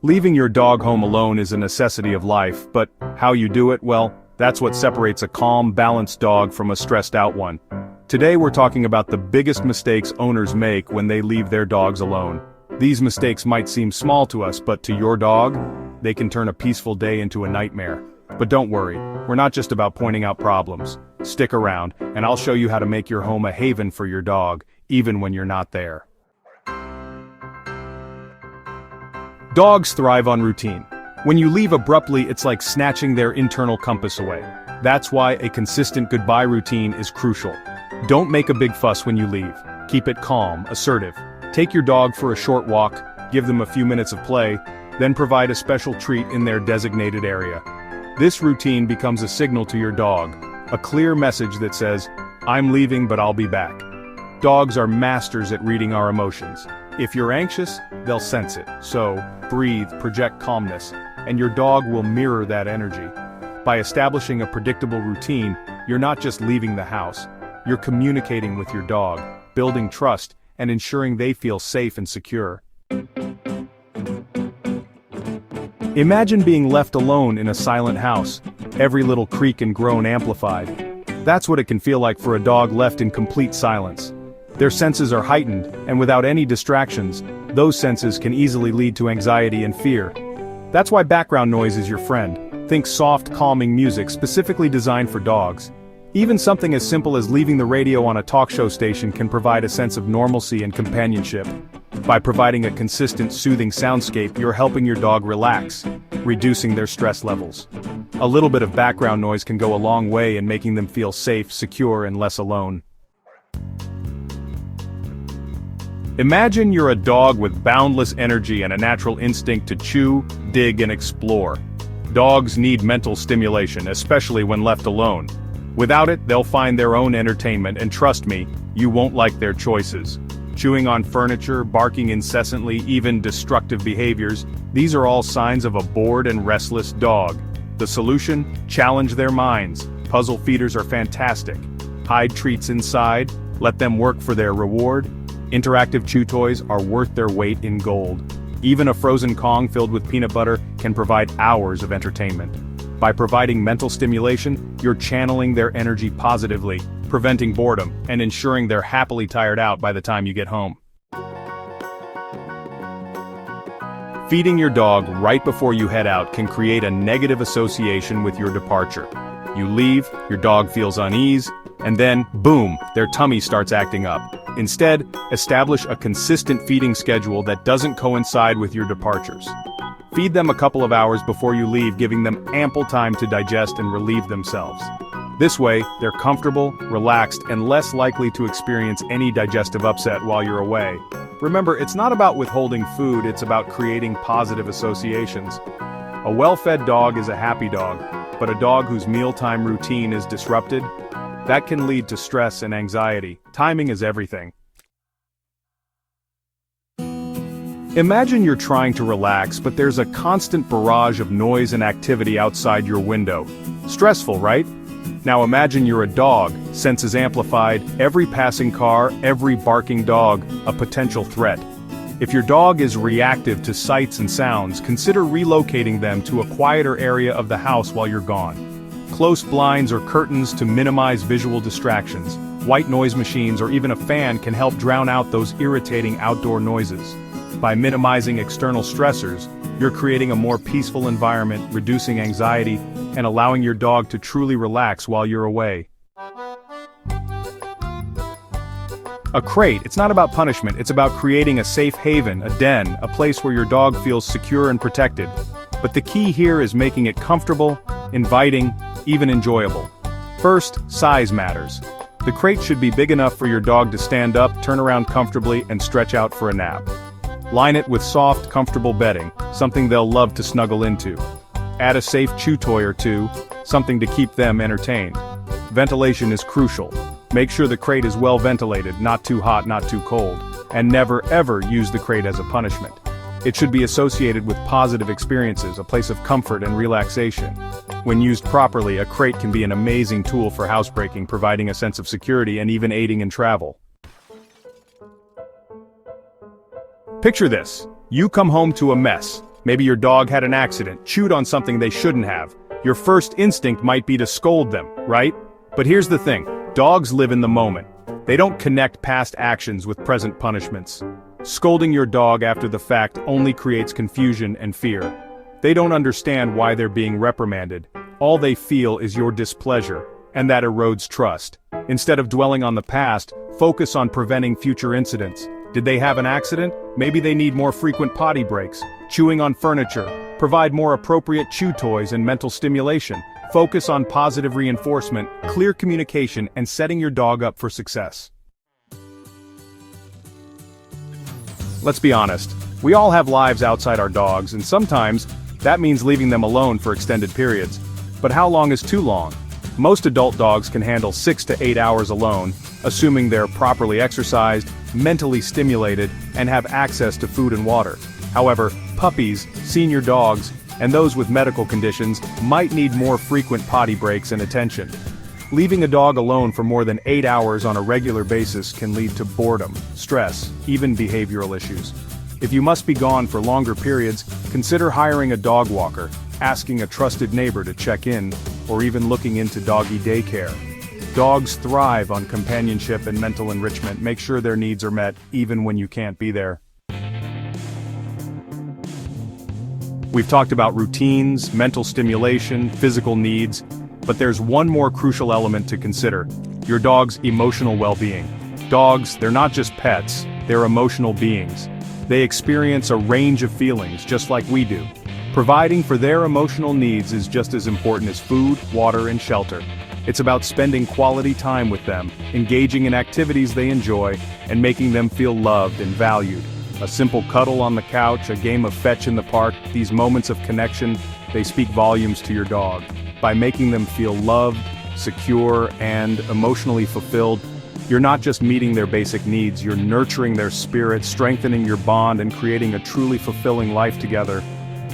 Leaving your dog home alone is a necessity of life, but how you do it, well, that's what separates a calm, balanced dog from a stressed-out one. Today we're talking about the biggest mistakes owners make when they leave their dogs alone. These mistakes might seem small to us, but to your dog, they can turn a peaceful day into a nightmare. But don't worry, we're not just about pointing out problems. Stick around, and I'll show you how to make your home a haven for your dog, even when you're not there. Dogs thrive on routine. When you leave abruptly, it's like snatching their internal compass away. That's why a consistent goodbye routine is crucial. Don't make a big fuss when you leave. Keep it calm, assertive. Take your dog for a short walk, give them a few minutes of play, then provide a special treat in their designated area. This routine becomes a signal to your dog, a clear message that says, "I'm leaving but I'll be back." Dogs are masters at reading our emotions. If you're anxious, they'll sense it. So, breathe, project calmness, and your dog will mirror that energy. By establishing a predictable routine, you're not just leaving the house, you're communicating with your dog, building trust, and ensuring they feel safe and secure. Imagine being left alone in a silent house, every little creak and groan amplified. That's what it can feel like for a dog left in complete silence. Their senses are heightened, and without any distractions, those senses can easily lead to anxiety and fear. That's why background noise is your friend. Think soft, calming music specifically designed for dogs. Even something as simple as leaving the radio on a talk show station can provide a sense of normalcy and companionship. By providing a consistent, soothing soundscape, you're helping your dog relax, reducing their stress levels. A little bit of background noise can go a long way in making them feel safe, secure, and less alone. Imagine you're a dog with boundless energy and a natural instinct to chew, dig, and explore. Dogs need mental stimulation, especially when left alone. Without it, they'll find their own entertainment, and trust me, you won't like their choices. Chewing on furniture, barking incessantly, even destructive behaviors, these are all signs of a bored and restless dog. The solution? Challenge their minds. Puzzle feeders are fantastic. Hide treats inside, let them work for their reward. Interactive chew toys are worth their weight in gold. Even a frozen Kong filled with peanut butter can provide hours of entertainment. By providing mental stimulation, you're channeling their energy positively, preventing boredom, and ensuring they're happily tired out by the time you get home. Feeding your dog right before you head out can create a negative association with your departure. You leave, your dog feels unease, and then, boom, their tummy starts acting up. Instead, establish a consistent feeding schedule that doesn't coincide with your departures. Feed them a couple of hours before you leave, giving them ample time to digest and relieve themselves. This way, they're comfortable, relaxed, and less likely to experience any digestive upset while you're away. Remember, it's not about withholding food, it's about creating positive associations. A well-fed dog is a happy dog, but a dog whose mealtime routine is disrupted, that can lead to stress and anxiety. Timing is everything. Imagine you're trying to relax, but there's a constant barrage of noise and activity outside your window. Stressful, right? Now imagine you're a dog, senses amplified, every passing car, every barking dog, a potential threat. If your dog is reactive to sights and sounds, consider relocating them to a quieter area of the house while you're gone. Close blinds or curtains to minimize visual distractions. White noise machines or even a fan can help drown out those irritating outdoor noises. By minimizing external stressors, you're creating a more peaceful environment, reducing anxiety, and allowing your dog to truly relax while you're away. A crate, it's not about punishment, it's about creating a safe haven, a den, a place where your dog feels secure and protected. But the key here is making it comfortable, inviting, even enjoyable. First, size matters. The crate should be big enough for your dog to stand up, turn around comfortably, and stretch out for a nap. Line it with soft, comfortable bedding, something they'll love to snuggle into. Add a safe chew toy or two, something to keep them entertained. Ventilation is crucial. Make sure the crate is well ventilated, not too hot, not too cold. And never ever use the crate as a punishment. It should be associated with positive experiences, a place of comfort and relaxation. When used properly, a crate can be an amazing tool for housebreaking, providing a sense of security and even aiding in travel. Picture this. You come home to a mess. Maybe your dog had an accident, chewed on something they shouldn't have. Your first instinct might be to scold them, right? But here's the thing, dogs live in the moment. They don't connect past actions with present punishments. Scolding your dog after the fact only creates confusion and fear. They don't understand why they're being reprimanded. All they feel is your displeasure, and that erodes trust. Instead of dwelling on the past, focus on preventing future incidents. Did they have an accident? Maybe they need more frequent potty breaks, chewing on furniture, provide more appropriate chew toys and mental stimulation. Focus on positive reinforcement, clear communication, and setting your dog up for success. Let's be honest, we all have lives outside our dogs, and sometimes that means leaving them alone for extended periods. But how long is too long? Most adult dogs can handle 6 to 8 hours alone, assuming they're properly exercised, mentally stimulated, and have access to food and water. However, puppies, senior dogs, and those with medical conditions might need more frequent potty breaks and attention. Leaving a dog alone for more than 8 hours on a regular basis can lead to boredom, stress, even behavioral issues. If you must be gone for longer periods, consider hiring a dog walker, asking a trusted neighbor to check in, or even looking into doggy daycare. Dogs thrive on companionship and mental enrichment. Make sure their needs are met, even when you can't be there. We've talked about routines, mental stimulation, physical needs, but there's one more crucial element to consider: your dog's emotional well-being. Dogs, they're not just pets, they're emotional beings. They experience a range of feelings, just like we do. Providing for their emotional needs is just as important as food, water, and shelter. It's about spending quality time with them, engaging in activities they enjoy, and making them feel loved and valued. A simple cuddle on the couch, a game of fetch in the park, these moments of connection, they speak volumes to your dog. By making them feel loved, secure, and emotionally fulfilled, you're not just meeting their basic needs, you're nurturing their spirit, strengthening your bond, and creating a truly fulfilling life together.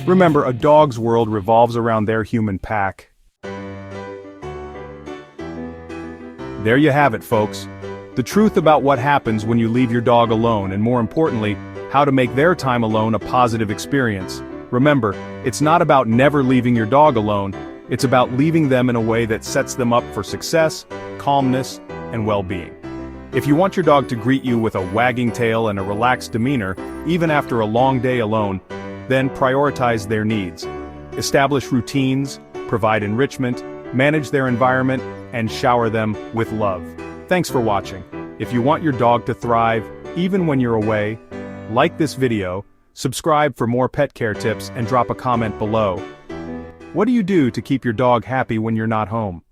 Remember, a dog's world revolves around their human pack. There you have it, folks. The truth about what happens when you leave your dog alone, and more importantly, how to make their time alone a positive experience. Remember, it's not about never leaving your dog alone, it's about leaving them in a way that sets them up for success, calmness, and well-being. If you want your dog to greet you with a wagging tail and a relaxed demeanor, even after a long day alone, then prioritize their needs. Establish routines, provide enrichment, manage their environment, and shower them with love. Thanks for watching. If you want your dog to thrive, even when you're away, like this video, subscribe for more pet care tips, and drop a comment below. What do you do to keep your dog happy when you're not home?